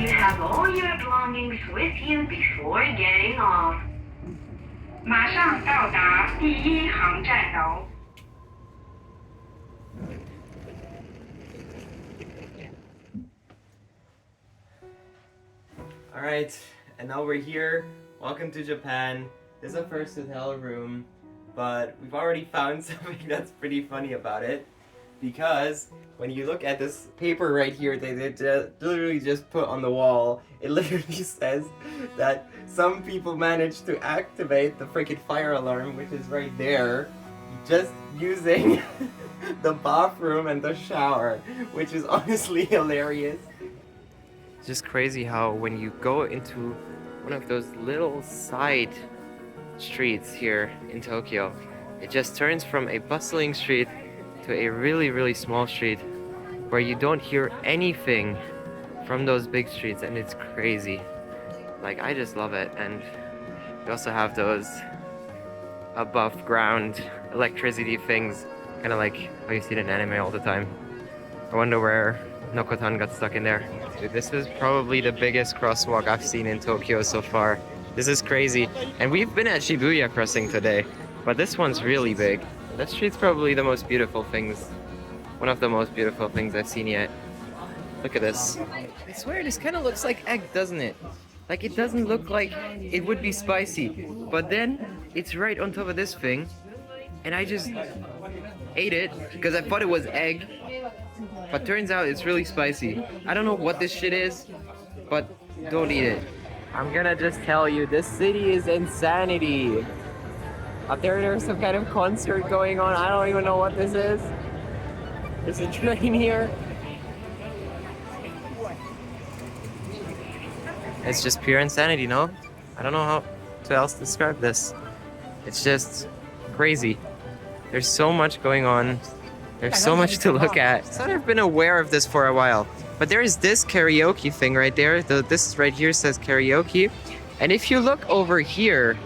you have all your belongings with you before getting off. 马上到达第一航站楼。Alright, and now we're here. Welcome to Japan. This is our first hotel room, but we've already found something that's pretty funny about it. Because when you look at this paper right here they literally just put on the wall, it literally says that some people managed to activate the freaking fire alarm, which is right there, just using the bathroom and the shower, which is honestly hilarious. It's just crazy how when you go into one of those little side streets here in Tokyo, it just turns from a bustling street to a really small street where you don't hear anything from those big streets, and it's crazy. Like, I just love it. And you also have those above ground electricity things, kind of like how you see it in anime all the time. I wonder where Nokotan got stuck in there. Dude, this is probably the biggest crosswalk I've seen in Tokyo so far. This is crazy. And we've been at Shibuya Crossing today, but this one's really big. That street's probably the most beautiful things, one of the most beautiful things I've seen yet. Look at this. I swear this kind of looks like egg, doesn't it? Like, it doesn't look like it would be spicy, but then it's right on top of this thing, and I just ate it because I thought it was egg, but turns out it's really spicy. I don't know what this shit is, but don't eat it. I'm gonna just tell you, this city is insanity. Up there's some kind of concert going on. I don't even know what this is. There's a train here. It's just pure insanity, no? I don't know how to else describe this. It's just crazy. There's so much going on. There's so much to look at. So I've been aware of this for a while. But there is this karaoke thing right there. This right here says karaoke. And if you look over here,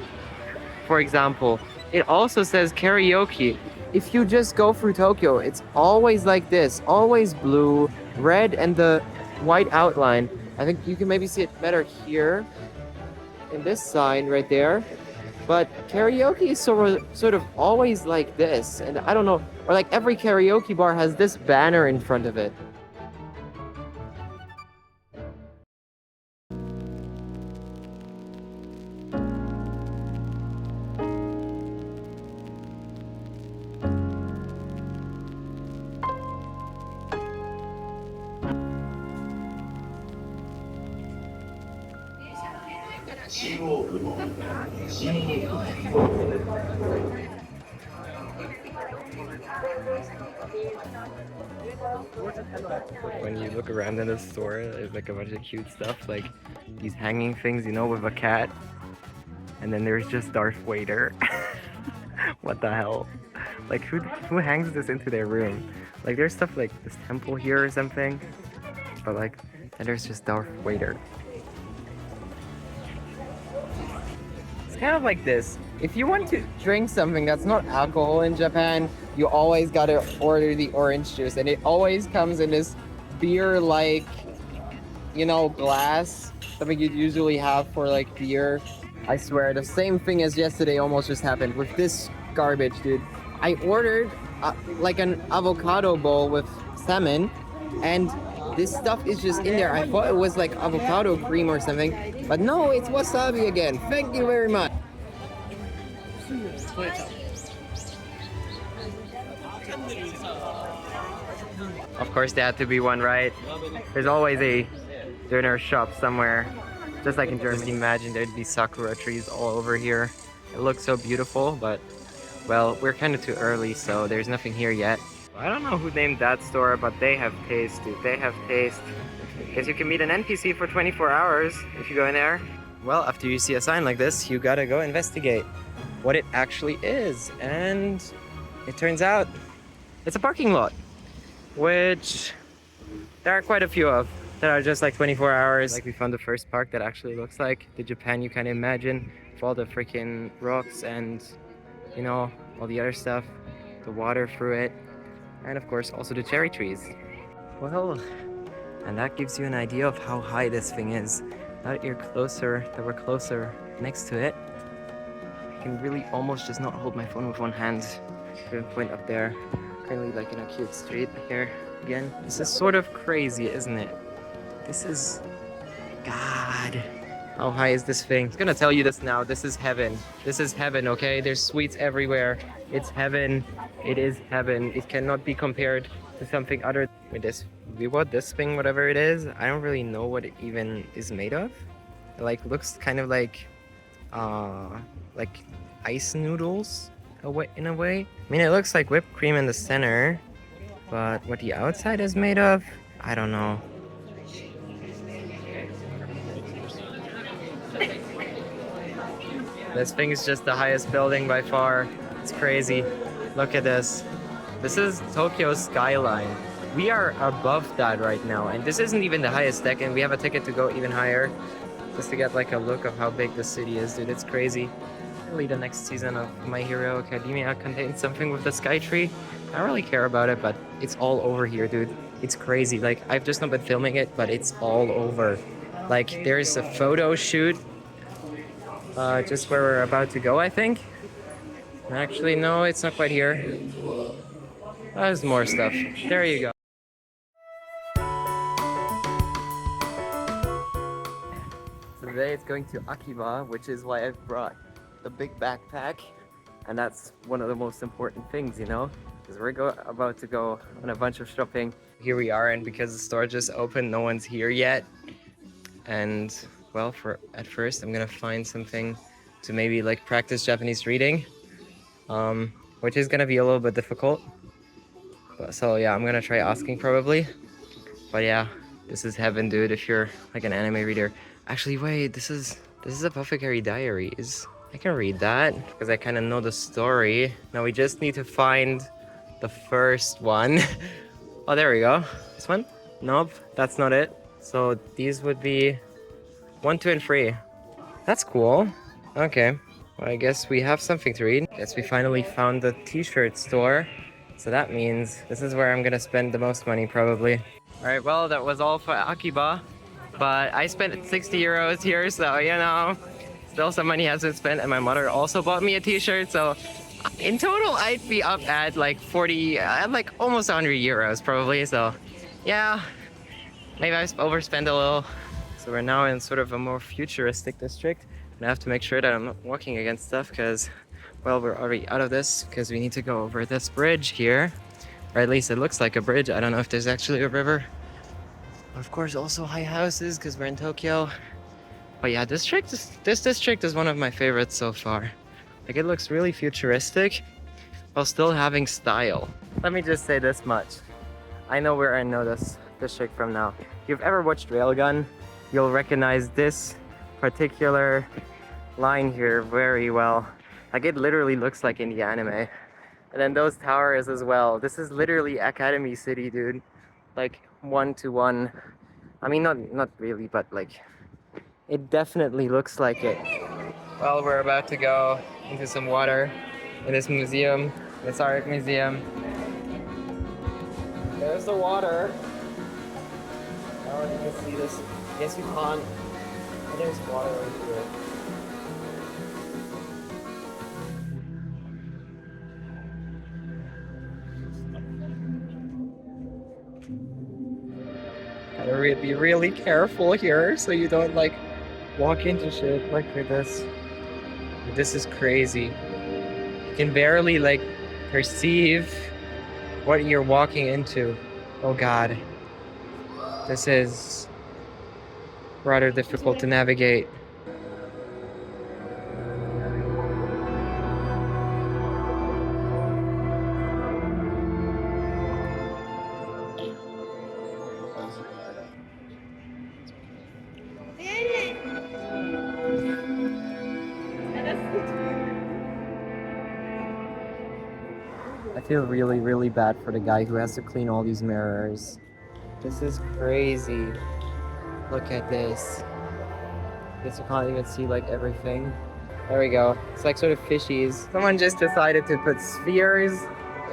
for example, it also says karaoke. If you just go through Tokyo, it's always like this, always blue, red, and the white outline. I think you can maybe see it better here in this sign right there. But karaoke is sort of always like this, and I don't know, or like every karaoke bar has this banner in front of it. When you look around in the store, there's like a bunch of cute stuff, like these hanging things, you know, with a cat. And then there's just Darth Vader. What the hell? Like, who hangs this into their room? Like, there's stuff like this temple here or something, but like, and there's just Darth Vader. It's kind of like this. If you want to drink something that's not alcohol in Japan, you always gotta order the orange juice, and it always comes in this beer-like, you know, glass, something you'd usually have for like beer. I swear, the same thing as yesterday almost just happened with this garbage, dude. I ordered like an avocado bowl with salmon, and this stuff is just in there. I thought it was like avocado cream or something, but no, it's wasabi again. Thank you very much. Of course there had to be one, right? There's always a dinner shop somewhere. Just like in Germany, imagine there'd be sakura trees all over here. It looks so beautiful, but well, we're kind of too early, so there's nothing here yet. I don't know who named that store, but they have taste, dude. They have taste. Because you can meet an NPC for 24 hours if you go in there. Well, after you see a sign like this, you gotta go investigate what it actually is. And it turns out it's a parking lot, which there are quite a few of that are just like 24 hours. Like, we found the first park that actually looks like the Japan you can imagine, with all the freaking rocks and, you know, all the other stuff, the water through it, and of course also the cherry trees. Well, And that gives you an idea of how high this thing is. Now that we're closer next to it, I can really almost just not hold my phone with one hand. I'm gonna point up there. Currently like in a cute street here again. This is sort of crazy, isn't it? This is... God. How high is this thing? I'm gonna tell you this now. This is heaven. This is heaven, okay? There's sweets everywhere. It's heaven. It is heaven. It cannot be compared to something other. With this, this thing, whatever it is, I don't really know what it even is made of. It like looks kind of like ice noodles in a way. I mean, it looks like whipped cream in the center, but what the outside is made of, I don't know. This thing is just the highest building by far. It's crazy. Look at this. This is Tokyo's skyline. We are above that right now, and this isn't even the highest deck, and we have a ticket to go even higher just to get like a look of how big the city is, dude. It's crazy. Really, the next season of My Hero Academia contains something with the sky tree. I don't really care about it, but it's all over here, dude. It's crazy. Like, I've just not been filming it, but it's all over. Like, there's a photo shoot just where we're about to go, I think. Actually, no, it's not quite here. There's more stuff. There you go. So today it's going to Akiba, which is why I've brought the big backpack. And that's one of the most important things, you know? Because we're about to go on a bunch of shopping. Here we are, and because the store just opened, no one's here yet. And, well, at first I'm gonna find something to maybe like practice Japanese reading, which is gonna be a little bit difficult. So yeah, I'm gonna try asking probably. But yeah, this is heaven, dude, if you're like an anime reader. Actually, wait, this is Apothecary Diaries. I can read that because I kind of know the story. Now we just need to find the first one. Oh, there we go. This one? Nope, that's not it. So these would be 1, 2, and 3. That's cool. Okay, well, I guess we have something to read. Guess we finally found the t-shirt store. So that means this is where I'm gonna spend the most money probably. All right, well, that was all for Akiba, but I spent 60 euros here, so you know, still some money has been spent, and my mother also bought me a t-shirt, so in total I'd be up at like 40, like almost 100 euros probably, so yeah, maybe I overspent a little. So we're now in sort of a more futuristic district, and I have to make sure that I'm not walking against stuff because, well, we're already out of this because we need to go over this bridge here, or at least it looks like a bridge. I don't know if there's actually a river. Of course, also high houses because we're in Tokyo. But yeah, this district is one of my favorites so far. Like, it looks really futuristic while still having style. Let me just say this much. I know where I know this district from now. If you've ever watched Railgun, you'll recognize this particular line here very well. Like, it literally looks like in the anime. And then those towers as well. This is literally Academy City, dude. Like, 1-to-1. I mean, not really, but like, it definitely looks like it. Well, we're about to go into some water in this museum, this art museum. There's the water. Oh, you can see this. Yes, you can't. Oh, there's water right here. Gotta be really careful here so you don't like walk into shit. Look at this. This is crazy. You can barely like perceive what you're walking into. Oh god. This is rather difficult to navigate. I feel really, really bad for the guy who has to clean all these mirrors. This is crazy. Look at this. Guess you can't even see like everything. There we go. It's like sort of fishies. Someone just decided to put spheres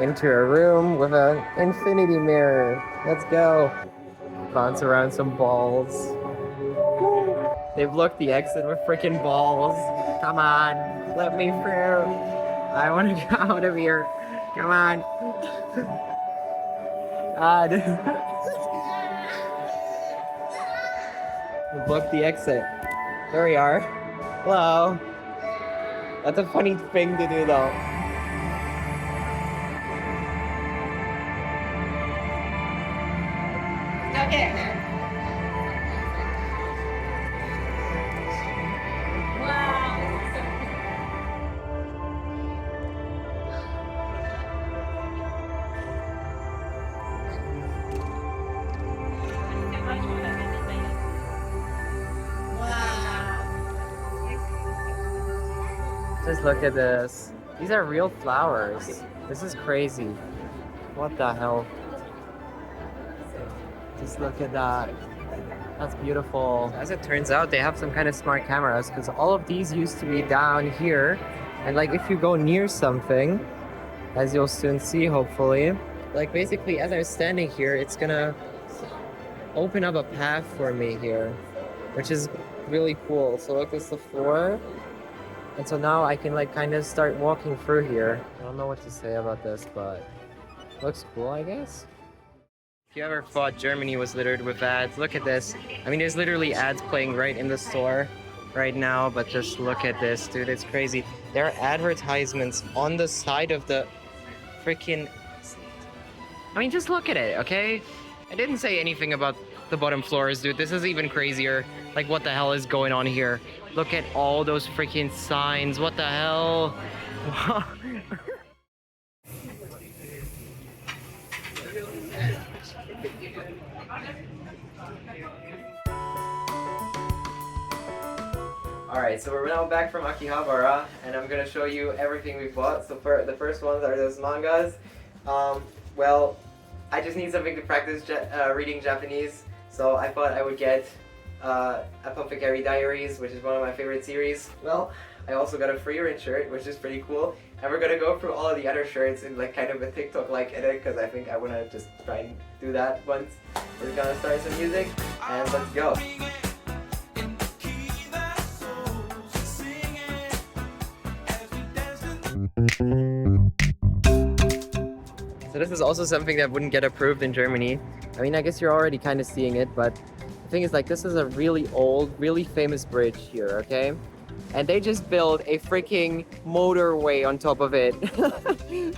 into a room with an infinity mirror. Let's go. bounce around some balls. They've blocked the exit with freaking balls. Come on, let me through. I want to get out of here. Come on. God. We blocked the exit. There we are. Hello. That's a funny thing to do though. Okay. Just look at this. These are real flowers. This is crazy. What the hell? Just look at that. That's beautiful. As it turns out, they have some kind of smart cameras because all of these used to be down here. And like if you go near something, as you'll soon see hopefully, like basically as I'm standing here, it's gonna open up a path for me here, which is really cool. So look, this is the floor. And so now I can like kind of start walking through here. I don't know what to say about this, but looks cool, I guess. If you ever thought Germany was littered with ads, look at this. I mean, there's literally ads playing right in the store right now, but just look at this, dude. It's crazy. There are advertisements on the side of the freaking... I mean, just look at it, okay? I didn't say anything about the bottom floors, dude. This is even crazier. Like, what the hell is going on here? Look at all those freaking signs. What the hell? Alright, so we're now back from Akihabara, and I'm gonna show you everything we bought. So for the first ones are those mangas. Well, I just need something to practice reading Japanese, so I thought I would get Apothecary Diaries, which is one of my favorite series. Well, I also got a free Rin shirt, which is pretty cool. And we're gonna go through all of the other shirts in like kind of a TikTok-like edit, because I think I wanna just try and do that once. We're gonna start some music, and let's go. So this is also something that wouldn't get approved in Germany. I mean, I guess you're already kind of seeing it, but the thing is, like, this is a really old, really famous bridge here, okay? And they just built a freaking motorway on top of it.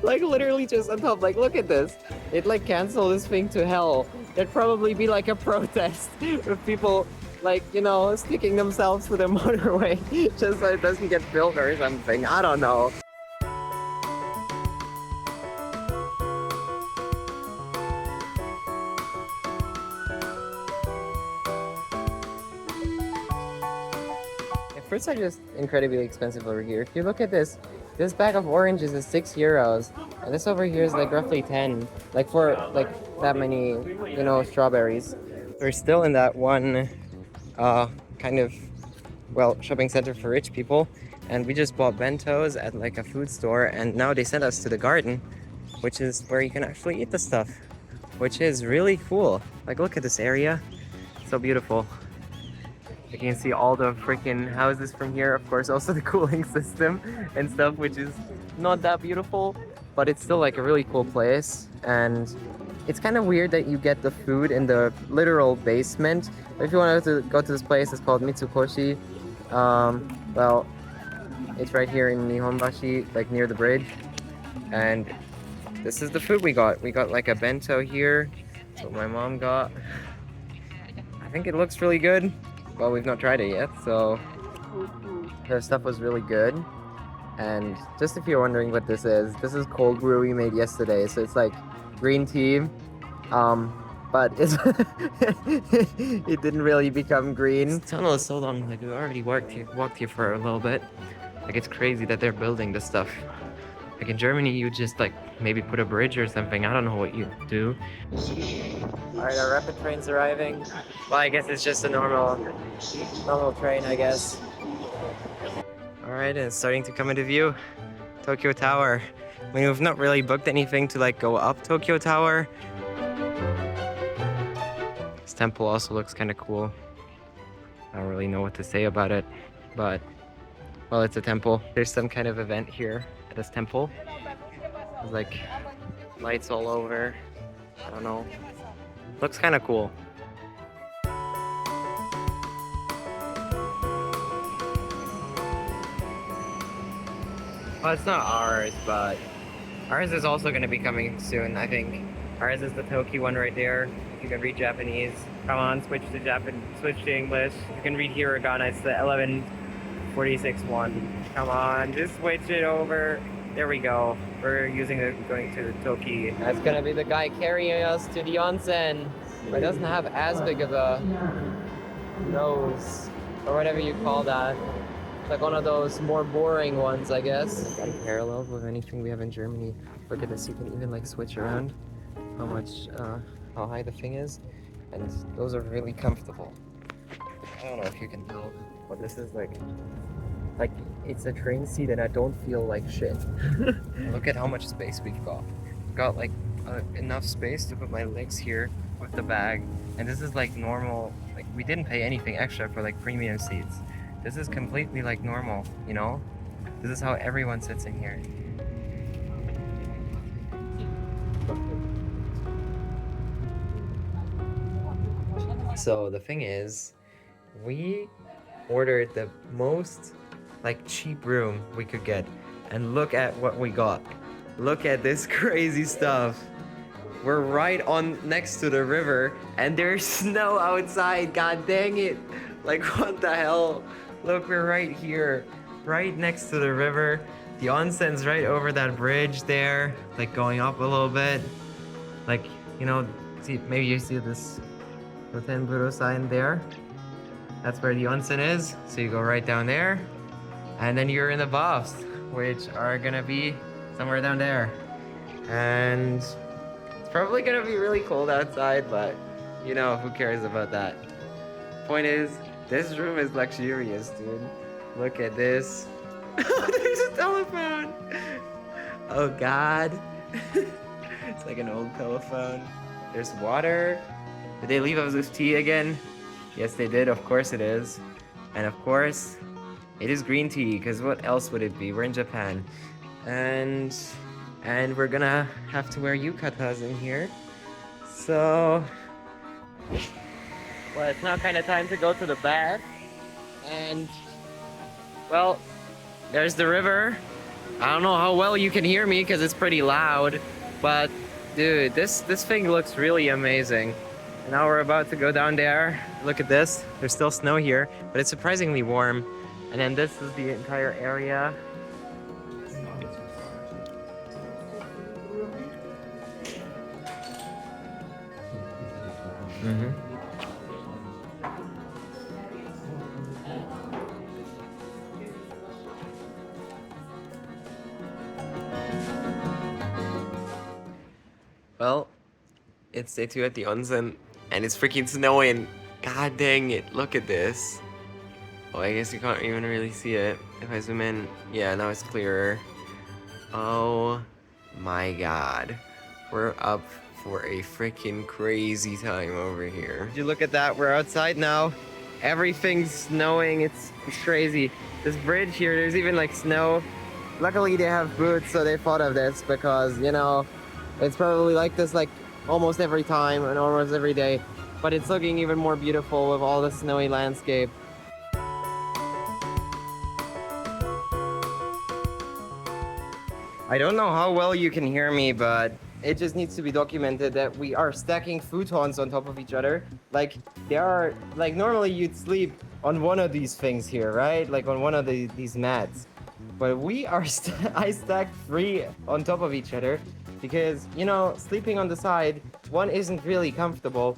Like, literally just on top. Like, look at this. It, like, cancel this thing to hell. There'd probably be, like, a protest with people, like, you know, sticking themselves to the motorway just so it doesn't get built or something. I don't know. Fruits are just incredibly expensive over here. If you look at this bag of oranges is €6, and this over here is like roughly 10. Like for like that many, you know, strawberries. We're still in that one kind of, well, shopping center for rich people, and we just bought bentos at like a food store, and now they sent us to the garden, which is where you can actually eat the stuff, which is really cool. Like, look at this area. So beautiful. You can see all the freaking houses from here. Of course, also the cooling system and stuff, which is not that beautiful, but it's still like a really cool place. And it's kind of weird that you get the food in the literal basement. If you want to go to this place, it's called Mitsukoshi. Well, it's right here in Nihonbashi, like near the bridge. And this is the food we got. We got like a bento here. That's what my mom got. I think it looks really good. Well, we've not tried it yet, so the stuff was really good. And just if you're wondering what this is cold brew we made yesterday. So it's like green tea, but it's it didn't really become green. This tunnel is so long. Like, we already walked here for a little bit. Like, it's crazy that they're building this stuff. Like in Germany, you just like maybe put a bridge or something. I don't know what you do. Alright, our rapid train's arriving. Well, I guess it's just a normal train, I guess. Alright, and it's starting to come into view. Tokyo Tower. I mean, we've not really booked anything to like go up Tokyo Tower. This temple also looks kind of cool. I don't really know what to say about it, but well, it's a temple. There's some kind of event here at this temple. There's like lights all over. I don't know. Looks kind of cool. Well, it's not ours, but ours is also going to be coming soon, I think. Ours is the Toki one right there. If you can read Japanese, come on, switch to English. You can read hiragana, it's the 1146 one. Come on, just switch it over. There we go. We're going to Toki. That's gonna be the guy carrying us to the onsen. But it doesn't have as big of a nose, or whatever you call that. It's like one of those more boring ones, I guess. Got parallels with anything we have in Germany. Look at this, you can even like switch around how high the thing is. And those are really comfortable. I don't know if you can tell what this is like. Like, it's a train seat and I don't feel like shit. Look at how much space we've got. We've got like enough space to put my legs here with the bag. And this is like normal, like we didn't pay anything extra for like premium seats. This is completely like normal, you know? This is how everyone sits in here. So the thing is, we ordered the most like cheap room we could get, and look at what we got. Look at this crazy stuff. We're right on next to the river and there's snow outside. God dang it. Like, what the hell? Look, we're right here, right next to the river. The onsen's right over that bridge there, like going up a little bit. Like, you know, see, maybe you see this Rotenburo sign there. That's where the onsen is. So you go right down there, and then you're in the baths, which are gonna be somewhere down there. And it's probably gonna be really cold outside, but you know, who cares about that? Point is, this room is luxurious, dude. Look at this. There's a telephone. Oh God. It's like an old telephone. There's water. Did they leave us with tea again? Yes, they did. Of course it is. And of course, it is green tea, because what else would it be? We're in Japan. And we're gonna have to wear yukatas in here. So, well, it's now kind of time to go to the bath. And, well, there's the river. I don't know how well you can hear me because it's pretty loud. But, dude, this thing looks really amazing. And now we're about to go down there. Look at this. There's still snow here, but it's surprisingly warm. And then this is the entire area. Well, it's day 2 at the onsen, and it's freaking snowing. God dang it, look at this. Oh, I guess you can't even really see it. If I zoom in, yeah, now it's clearer. Oh my God. We're up for a freaking crazy time over here. Did you look at that? We're outside now. Everything's snowing, it's crazy. This bridge here, there's even like snow. Luckily they have boots, so they thought of this because, you know, it's probably like this like almost every time and almost every day. But it's looking even more beautiful with all the snowy landscape. I don't know how well you can hear me, but it just needs to be documented that we are stacking futons on top of each other. Like, there are, like, normally you'd sleep on one of these things here, right? Like on one of these mats. But we are, I stacked 3 on top of each other because, you know, sleeping on the side, one isn't really comfortable.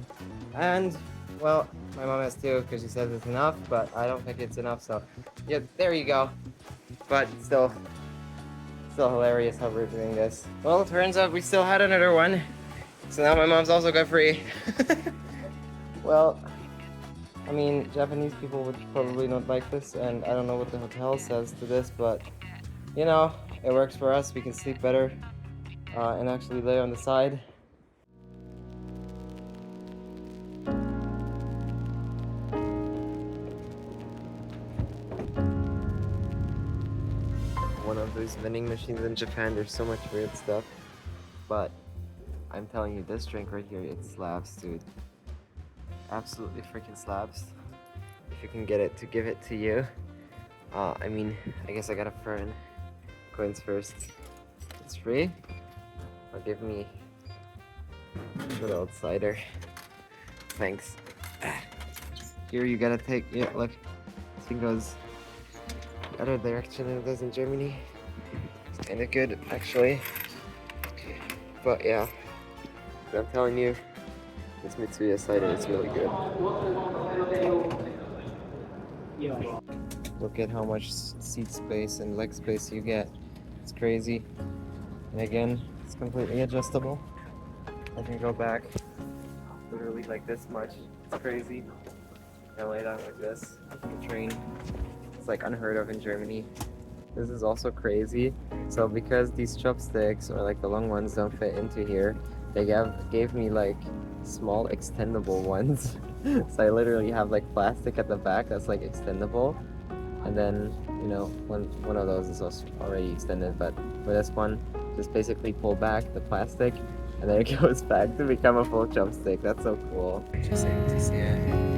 And, well, my mom has 2 because she says it's enough, but I don't think it's enough, so, yeah, there you go. But still hilarious how we're doing this. Well, it turns out we still had another one. So now my mom's also got free. Well, I mean, Japanese people would probably not like this, and I don't know what the hotel says to this, but, you know, it works for us. We can sleep better and actually lay on the side. There's vending machines in Japan. There's so much weird stuff. But I'm telling you, this drink right here, it slaps, dude. Absolutely freaking slaps. If you can get it to give it to you. I mean, I guess I got a friend. Coins first. It's free. Or give me a good old cider. Thanks. Here you gotta take, yeah, look. This thing goes the other direction than it does in Germany. It's kinda good, actually. But yeah, I'm telling you, this Mitsuya cider is really good. Look at how much seat space and leg space you get. It's crazy. And again, it's completely adjustable. I can go back literally like this much. It's crazy. I lay down like this on the train. It's like unheard of in Germany. This is also crazy. So because these chopsticks, or like the long ones, don't fit into here, they gave me like small extendable ones. So I literally have like plastic at the back that's like extendable. And then, you know, one of those is also already extended, but for this one, just basically pull back the plastic and then it goes back to become a full chopstick. That's so cool. Interesting to see it.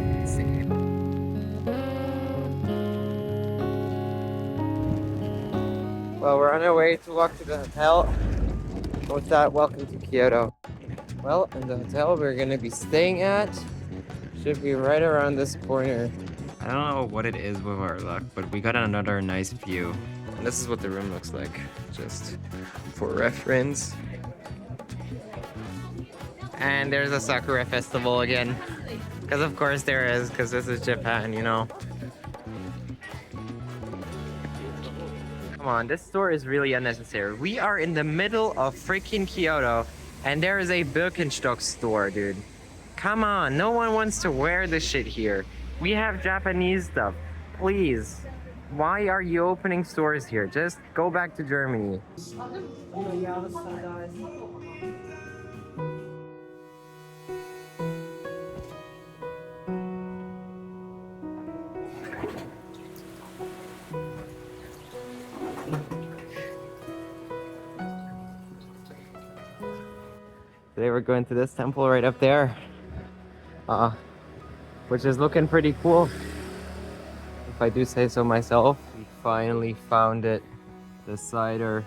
Well, we're on our way to walk to the hotel. With that, welcome to Kyoto. Well, and the hotel we're gonna be staying at should be right around this corner. I don't know what it is with our luck, but we got another nice view. And this is what the room looks like, just for reference. And there's a Sakura festival again. Because of course there is, because this is Japan, you know. Come on, this store is really unnecessary. We are in the middle of freaking Kyoto, and there is a Birkenstock store, dude. Come on, no one wants to wear this shit here. We have Japanese stuff. Please. Why are you opening stores here? Just go back to Germany. Today we're going to this temple right up there. Which is looking pretty cool, if I do say so myself. We finally found it, the cider,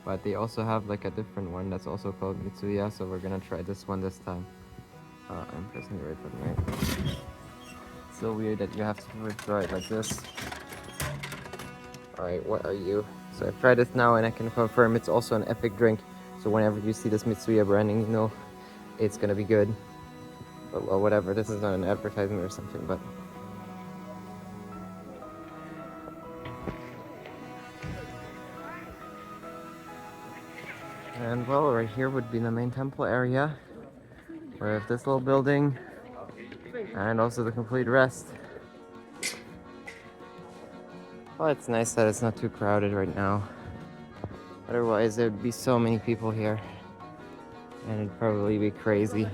but they also have like a different one that's also called Mitsuya, so we're gonna try this one this time. I'm pressing the right button, right? It's so weird that you have to withdraw it like this. Alright, what are you? So I've tried this now and I can confirm it's also an epic drink, so whenever you see this Mitsuya branding, you know it's gonna be good. Well, whatever, this is not an advertisement or something, but... And well, right here would be the main temple area. We have this little building, and also the complete rest. Well, it's nice that it's not too crowded right now. Otherwise, there would be so many people here, and it'd probably be crazy.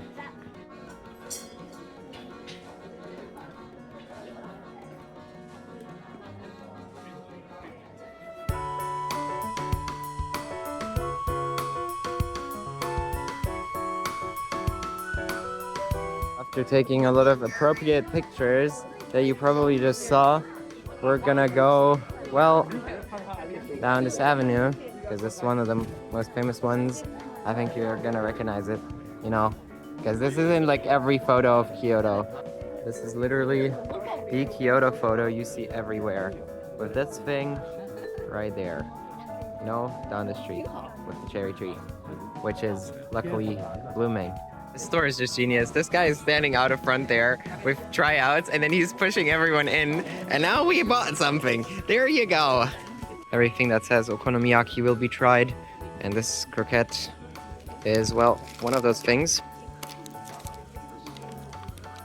After taking a lot of appropriate pictures that you probably just saw, we're gonna go, well, down this avenue, because it's one of the most famous ones. I think you're gonna recognize it, you know, because this isn't like every photo of Kyoto. This is literally the Kyoto photo you see everywhere, with this thing right there, you know, down the street with the cherry tree, which is luckily blooming. This store is just genius. This guy is standing out of front there with tryouts, and then he's pushing everyone in, and now we bought something. There you go. Everything that says okonomiyaki will be tried, and this croquette is, well, one of those things.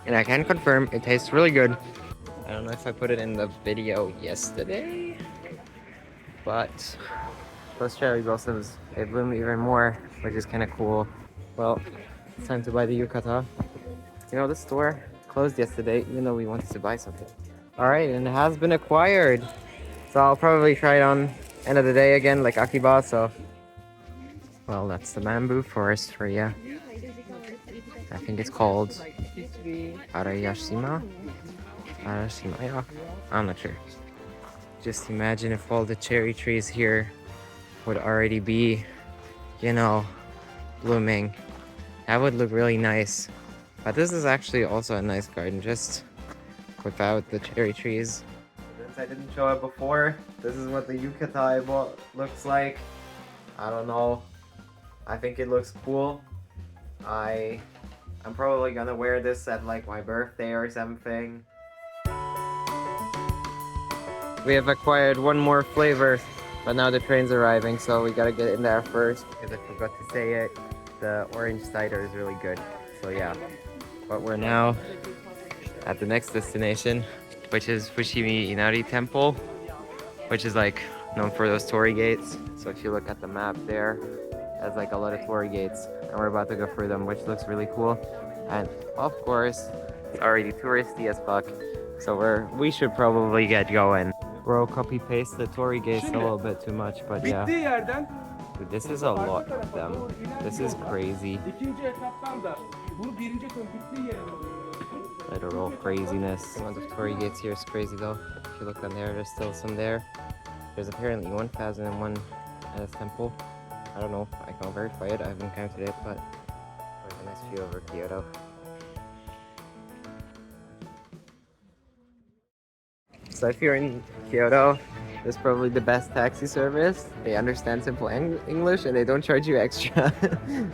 And I can confirm it tastes really good. I don't know if I put it in the video yesterday, but those cherry blossoms, they bloom even more, which is kind of cool. Well, it's time to buy the yukata. You know, the store closed yesterday, even though we wanted to buy something. Alright, and it has been acquired. So I'll probably try it on end of the day again, like Akiba, so... Well, that's the bamboo forest for you. I think it's called Arayashima? Arashima, yeah. I'm not sure. Just imagine if all the cherry trees here would already be, you know, blooming. That would look really nice. But this is actually also a nice garden, just without the cherry trees. Since I didn't show it before, this is what the yukata looks like. I don't know. I think it looks cool. I'm probably gonna wear this at like my birthday or something. We have acquired one more flavor, but now the train's arriving, so we gotta get in there first because I forgot to say it. The orange cider is really good. So yeah. But we're now at the next destination, which is Fushimi Inari Temple, which is like known for those torii gates. So if you look at the map there, there's like a lot of torii gates, and we're about to go through them, which looks really cool. And of course, it's already touristy as fuck, so we should probably get going. Bro, copy paste the torii gates a little bit too much, but yeah. Dude, this is a lot of them. This is crazy. Literal craziness. The amount of torii gates here is crazy though. If you look on there, there's still some there. There's apparently 1001 at this temple. I don't know, I can't verify it, I haven't counted it, but there's a nice view over Kyoto. So if you're in Kyoto, this is probably the best taxi service. They understand simple English and they don't charge you extra.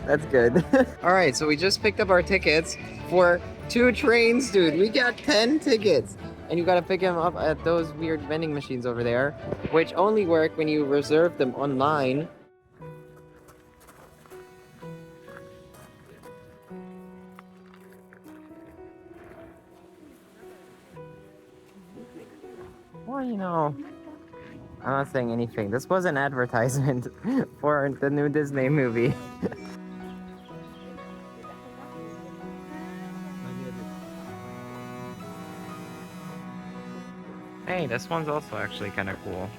That's good. Alright, so we just picked up our tickets for 2 trains, dude. We got 10 tickets. And you gotta pick them up at those weird vending machines over there, which only work when you reserve them online. Well, you know, I'm not saying anything. This was an advertisement for the new Disney movie. Hey, this one's also actually kind of cool.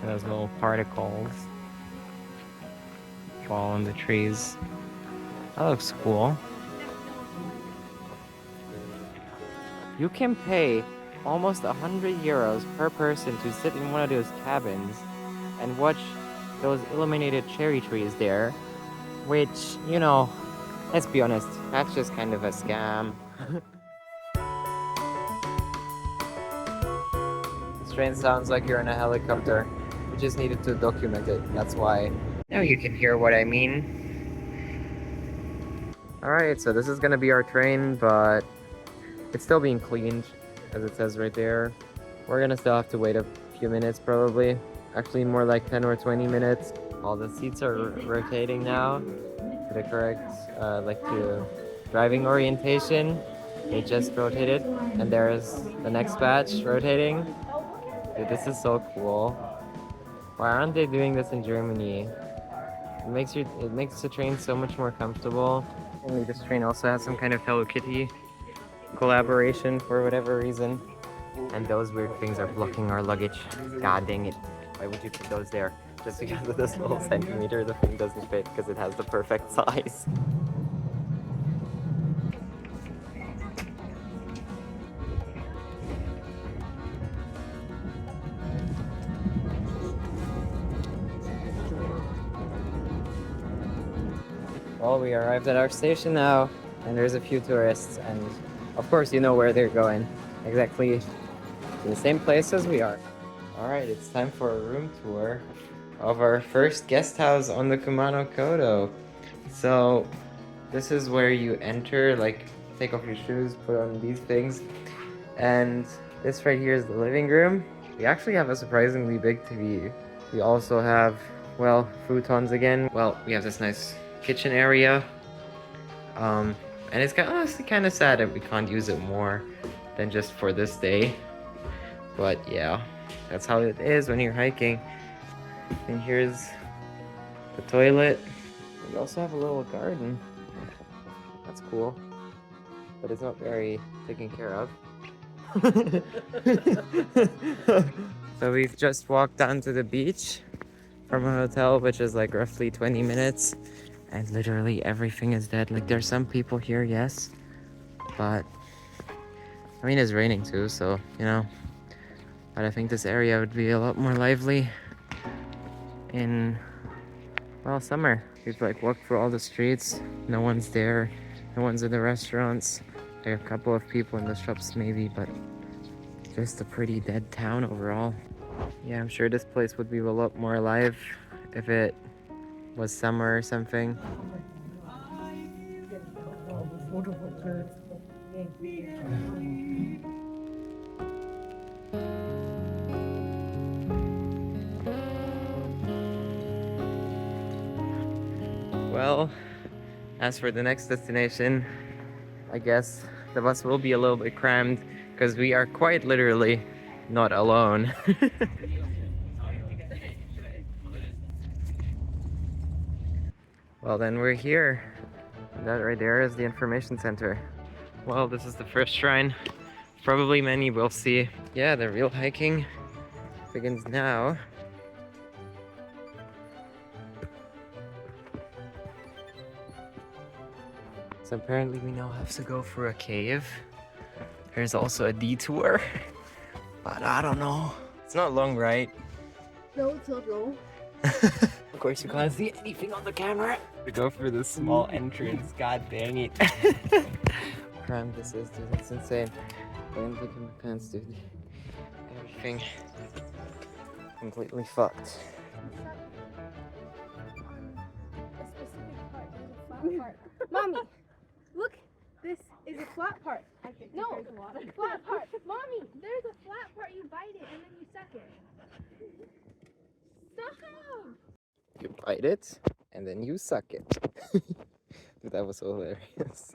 Those little particles fall on the trees. That looks cool. You can pay almost 100 euros per person to sit in one of those cabins and watch those illuminated cherry trees there, which, you know, let's be honest, that's just kind of a scam. This train sounds like you're in a helicopter. We just needed to document it, that's why. Now you can hear what I mean. Alright, so this is gonna be our train, but it's still being cleaned, as it says right there. We're gonna still have to wait a few minutes probably. Actually more like 10 or 20 minutes. All the seats are rotating now to the correct to driving orientation. They just rotated, and there's the next batch rotating. Dude, this is so cool. Why aren't they doing this in Germany? It makes the train so much more comfortable. Only this train also has some kind of Hello Kitty collaboration for whatever reason. And those weird things are blocking our luggage. God dang it. Why would you put those there? Just because of this little centimeter, the thing doesn't fit because it has the perfect size. Well, we arrived at our station now, and there's a few tourists, and of course you know where they're going. Exactly to the same place as we are. Alright, it's time for a room tour of our first guest house on the Kumano Kodo. So, this is where you enter, like, take off your shoes, put on these things, and this right here is the living room. We actually have a surprisingly big TV. We also have, well, futons again. Well, we have this nice kitchen area, and it's honestly kind of sad that we can't use it more than just for this day, but yeah, that's how it is when you're hiking. And here's the toilet. We also have a little garden. That's cool, but it's not very taken care of. So we've just walked down to the beach from a hotel, which is like roughly 20 minutes. And literally everything is dead. Like there's some people here, yes. But, I mean, it's raining too, so, you know. But I think this area would be a lot more lively in, well, summer. We've like walked through all the streets. No one's there. No one's in the restaurants. There are a couple of people in the shops maybe, but just a pretty dead town overall. Yeah, I'm sure this place would be a lot more alive if it was summer or something. Well, as for the next destination, I guess the bus will be a little bit crammed because we are quite literally not alone. Well, then we're here. That right there is the information center. Well, this is the first shrine. Probably many will see. Yeah, the real hiking begins now. So apparently we now have to go through a cave. There's also a detour, but I don't know. It's not long, right? No, it's not long. Of course you can't see anything on the camera. We go through this small entrance, god dang it. Crime this is, dude, it's insane. I am looking at my pants, dude. Everything completely fucked. Mommy, look, this is a flat part. No, flat part. Mommy, there's a flat part. You bite it and then you suck it. Stop! You bite it, and then you suck it. Dude, that was so hilarious.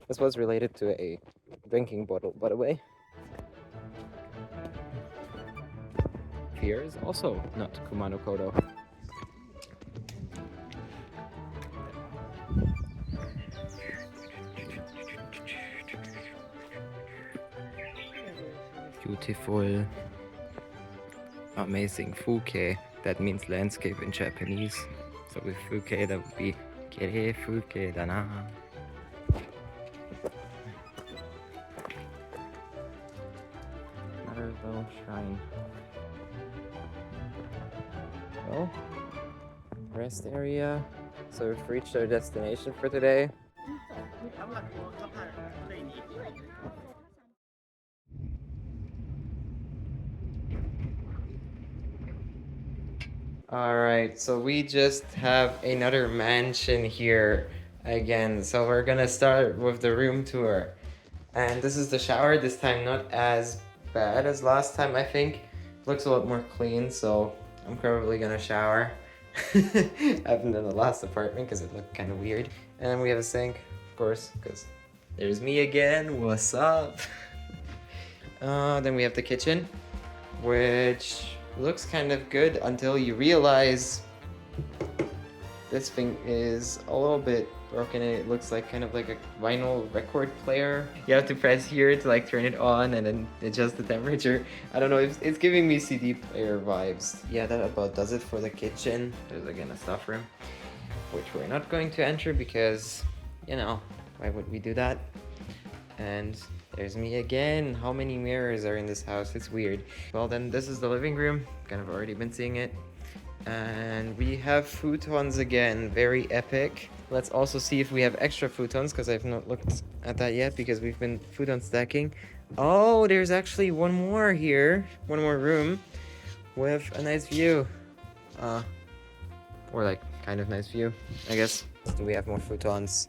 This was related to a drinking bottle, by the way. Here is also not Kumano Kodo. Beautiful, amazing fuke. That means landscape in Japanese. So with fuke, that would be kirei fuke da na. Another little shrine. Well, rest area. So we've reached our destination for today. Alright, so we just have another mansion here again. So we're gonna start with the room tour. And this is the shower, this time not as bad as last time, I think. Looks a lot more clean, so I'm probably gonna shower. Happened in the last apartment because it looked kind of weird. And then we have a sink, of course, because there's me again. What's up? Then we have the kitchen, which looks kind of good until you realize this thing is a little bit broken and it looks like kind of like a vinyl record player. You have to press here to like turn it on and then adjust the temperature. I don't know, it's giving me CD player vibes. Yeah, that about does it for the kitchen. There's again a stuff room, which we're not going to enter because, you know, why would we do that? And there's me again. How many mirrors are in this house? It's weird. Well, then this is the living room. Kind of already been seeing it. And we have futons again. Very epic. Let's also see if we have extra futons because I've not looked at that yet because we've been futon stacking. Oh, there's actually one more here. One more room with a nice view. Or like kind of nice view, I guess. Do we have more futons?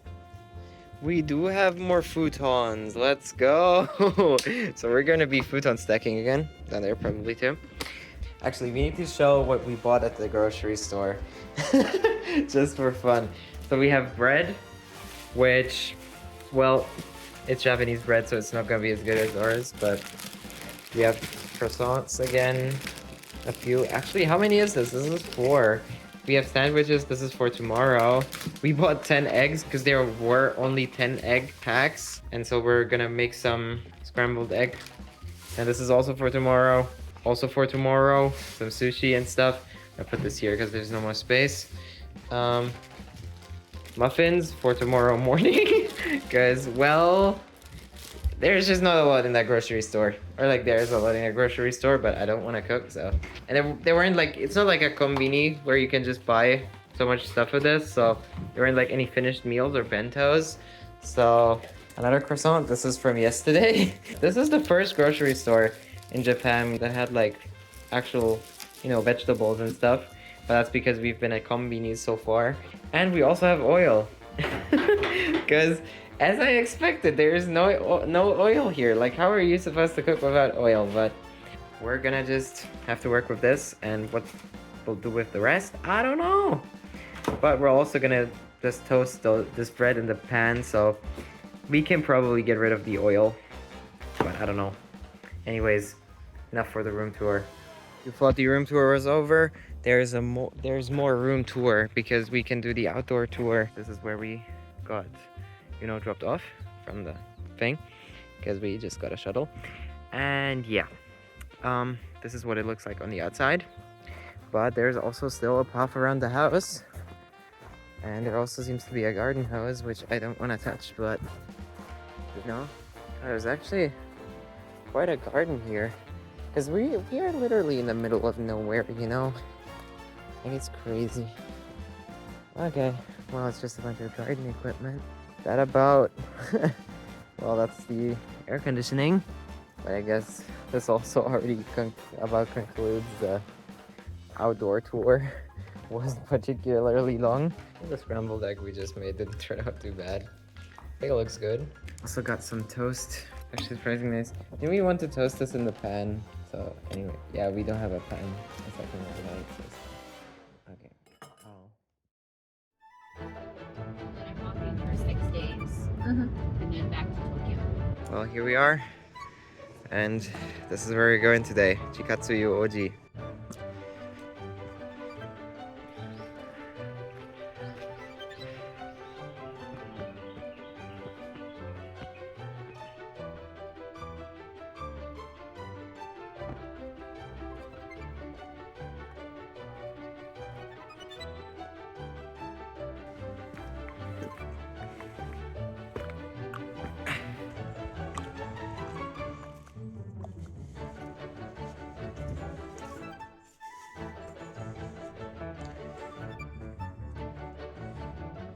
We do have more futons. Let's go. So we're gonna be futon stacking again. Down there probably too. Actually, we need to show what we bought at the grocery store. Just for fun. So we have bread, which, well, it's Japanese bread, so it's not gonna be as good as ours, but we have croissants again. A few. Actually, how many is this? This is 4. We have sandwiches. This is for tomorrow. We bought 10 eggs because there were only 10 egg packs. And so we're gonna make some scrambled egg And this is also for tomorrow. Also for tomorrow, some sushi and stuff. I put this here because there's no more space. Muffins for tomorrow morning. Because, well, there's just not a lot in that grocery store. Or like there's a lot in a grocery store, but I don't want to cook, so. And they weren't like, it's not like a konbini where you can just buy so much stuff with this. So there weren't like any finished meals or bentos. So another croissant. This is from yesterday. This is the first grocery store in Japan that had like actual, you know, vegetables and stuff. But that's because we've been at konbinis so far. And we also have oil. Because as I expected, there is no oil here. Like, how are you supposed to cook without oil? But we're gonna just have to work with this, and what we'll do with the rest, I don't know. But we're also gonna just toast this bread in the pan, so we can probably get rid of the oil. But I don't know. Anyways, enough for the room tour. We thought the room tour was over. There's more room tour because we can do the outdoor tour. This is where we got, you know, dropped off from the thing because we just got a shuttle. And yeah, this is what it looks like on the outside. But there's also still a path around the house. And there also seems to be a garden hose, which I don't want to touch, but you know, there's actually quite a garden here. Because we are literally in the middle of nowhere, you know? Like, it's crazy. Okay, well, it's just a bunch of garden equipment. That about... well, that's the air conditioning. But I guess this also already concludes the outdoor tour. Wasn't particularly long. The scrambled egg we just made didn't turn out too bad. I think it looks good. Also got some toast. Actually, surprisingly nice. Then we want to toast this in the pan. So anyway, yeah, we don't have a pan. It's like okay. Oh. I'm walking for 6 days, and then back to Tokyo. Well, here we are, and this is where we're going today. Chikatsuyu Oji.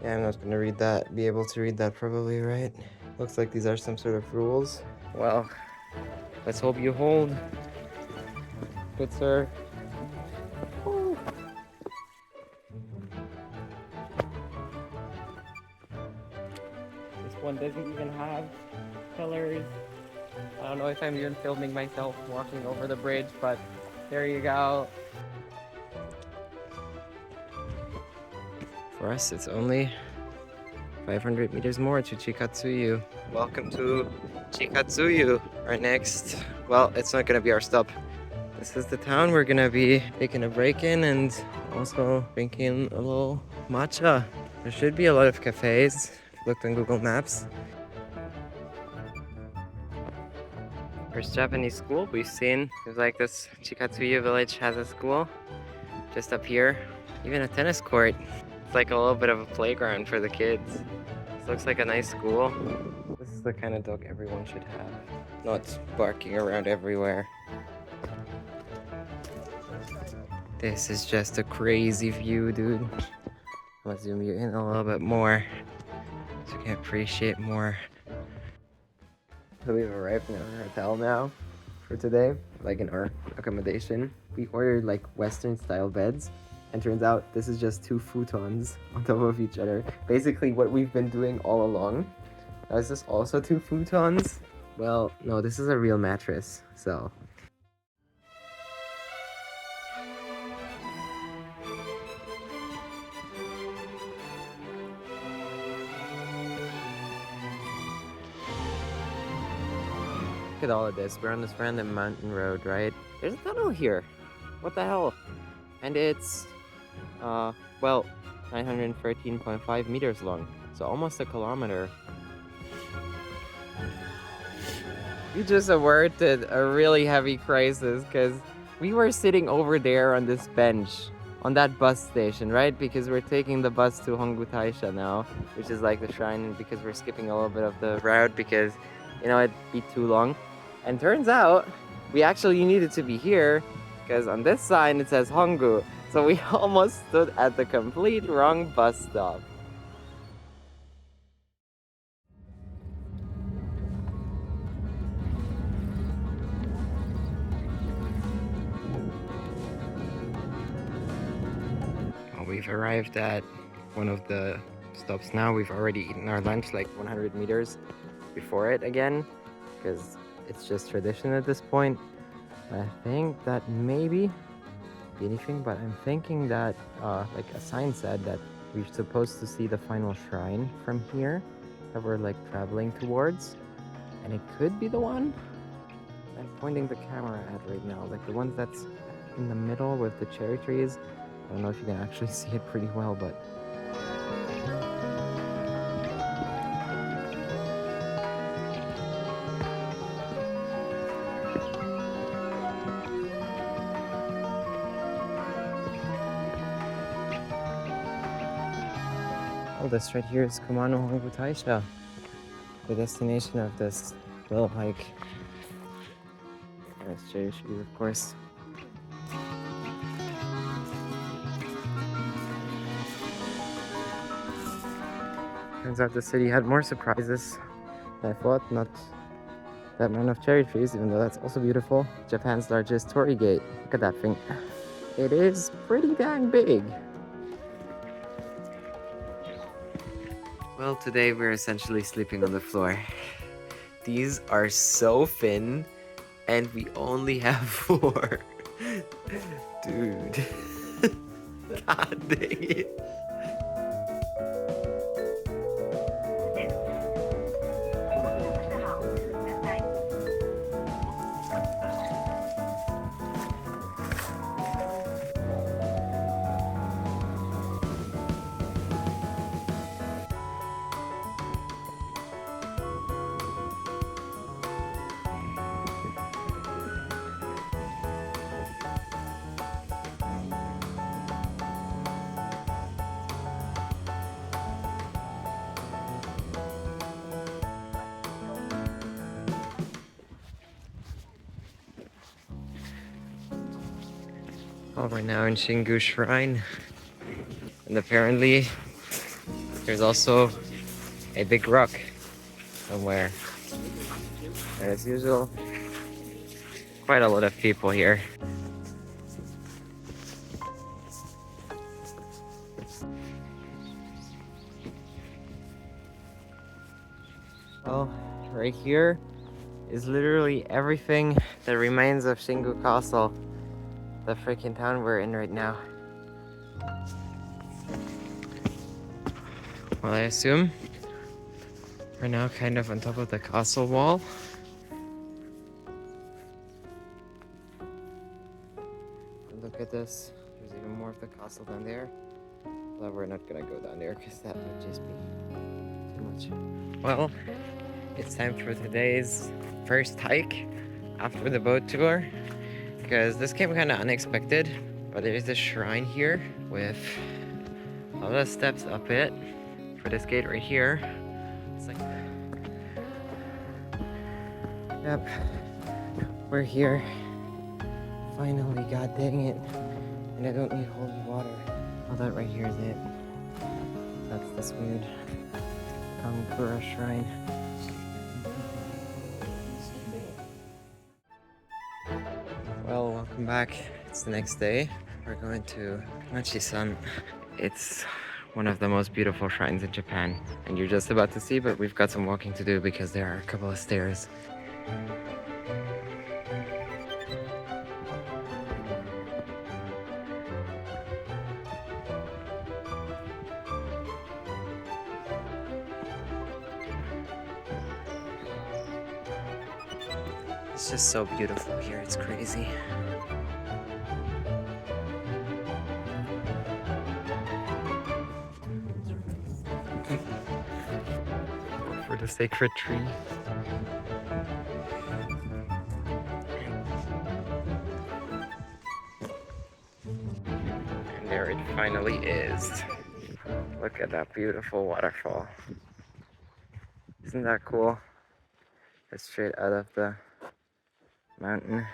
Yeah, I'm not gonna be able to read that probably, right? Looks like these are some sort of rules. Well, let's hope you hold. Good sir. Woo. This one doesn't even have pillars. I don't know if I'm even filming myself walking over the bridge, but there you go. For us, it's only 500 meters more to Chikatsuyu. Welcome to Chikatsuyu. Our next, well, it's not gonna be our stop. This is the town we're gonna be taking a break in and also drinking a little matcha. There should be a lot of cafes. Looked on Google Maps. First Japanese school we've seen. There's like this Chikatsuyu village has a school just up here. Even a tennis court. It's like a little bit of a playground for the kids. This looks like a nice school. This is the kind of dog everyone should have. Not barking around everywhere. This is just a crazy view, dude. I'm gonna zoom you in a little bit more so you can appreciate more. So we've arrived in our hotel now for today, like in our accommodation. We ordered like Western style beds. And turns out this is just 2 futons on top of each other. Basically what we've been doing all along. Now is this also 2 futons? Well, no, this is a real mattress, so. Look at all of this. We're on this random mountain road, right? There's a tunnel here. What the hell? And it's well, 913.5 meters long, so almost a kilometer. We just averted a really heavy crisis because we were sitting over there on this bench on that bus station, right? Because we're taking the bus to Honggu Taisha now, which is like the shrine, because we're skipping a little bit of the route because, you know, it'd be too long. And turns out we actually needed to be here because on this sign it says Honggu. So we almost stood at the complete wrong bus stop. Well, we've arrived at one of the stops now. We've already eaten our lunch like 100 meters before it again because it's just tradition at this point. I think that maybe be anything, but I'm thinking that like a sign said that we're supposed to see the final shrine from here that we're like traveling towards, and it could be the one I'm pointing the camera at right now, like the one that's in the middle with the cherry trees. I don't know if you can actually see it pretty well, but oh, this right here is Kumano Honggu Taisha, the destination of this little hike. There's cherry trees, of course. Turns out the city had more surprises than I thought. Not that amount of cherry trees, even though that's also beautiful. Japan's largest torii gate. Look at that thing. It is pretty dang big. Well, today we're essentially sleeping on the floor. These are so thin, and we only have 4. Dude. God dang it. Well, we're now in Shingu Shrine, and apparently there's also a big rock somewhere. And as usual, quite a lot of people here. Well, right here is literally everything that remains of Shingu Castle. The freaking town we're in right now. Well, I assume we're now kind of on top of the castle wall. And look at this. There's even more of the castle down there. But we're not gonna go down there because that would just be too much. Well, it's time for today's first hike after the boat tour. Because this came kind of unexpected, but there is a shrine here with a lot of steps up it for this gate right here. It's like, yep, we're here. Finally, god dang it. And I don't need holy water. Oh, that right here is it. That's this weird Kamakura shrine. Well, welcome back. It's the next day. We're going to Machi-san. It's one of the most beautiful shrines in Japan. And you're just about to see, but we've got some walking to do because there are a couple of stairs. It's just so beautiful here, it's crazy. For the sacred tree. finally is. Look at that beautiful waterfall. Isn't that cool? It's straight out of the mountain.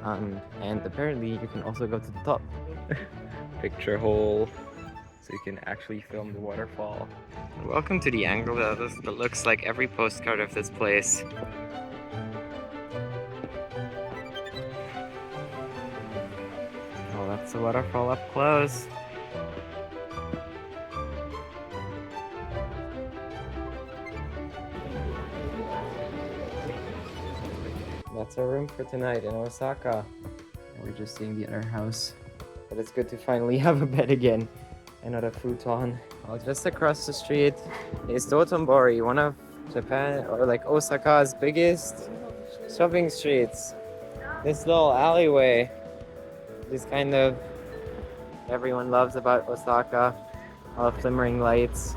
And apparently you can also go to the top. Picture hole, so you can actually film the waterfall. Welcome to the angle that looks like every postcard of this place. Oh, that's the waterfall up close. That's our room for tonight in Osaka. We're just seeing the other house. But it's good to finally have a bed again and not a futon. Well, just across the street is Dotonbori, one of Japan or like Osaka's biggest shopping streets. This little alleyway is kind of everyone loves about Osaka. All the flimmering lights.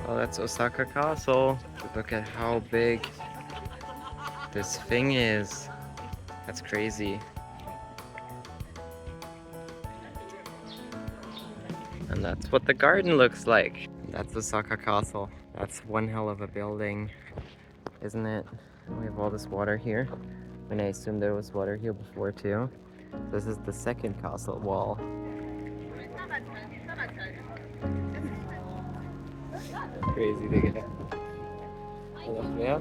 Oh, that's Osaka Castle. Look at how big this thing is. That's crazy. And that's what the garden looks like. That's Osaka Castle. That's one hell of a building, isn't it? We have all this water here. And I assume there was water here before too. This is the second castle wall. Crazy to get. Yeah.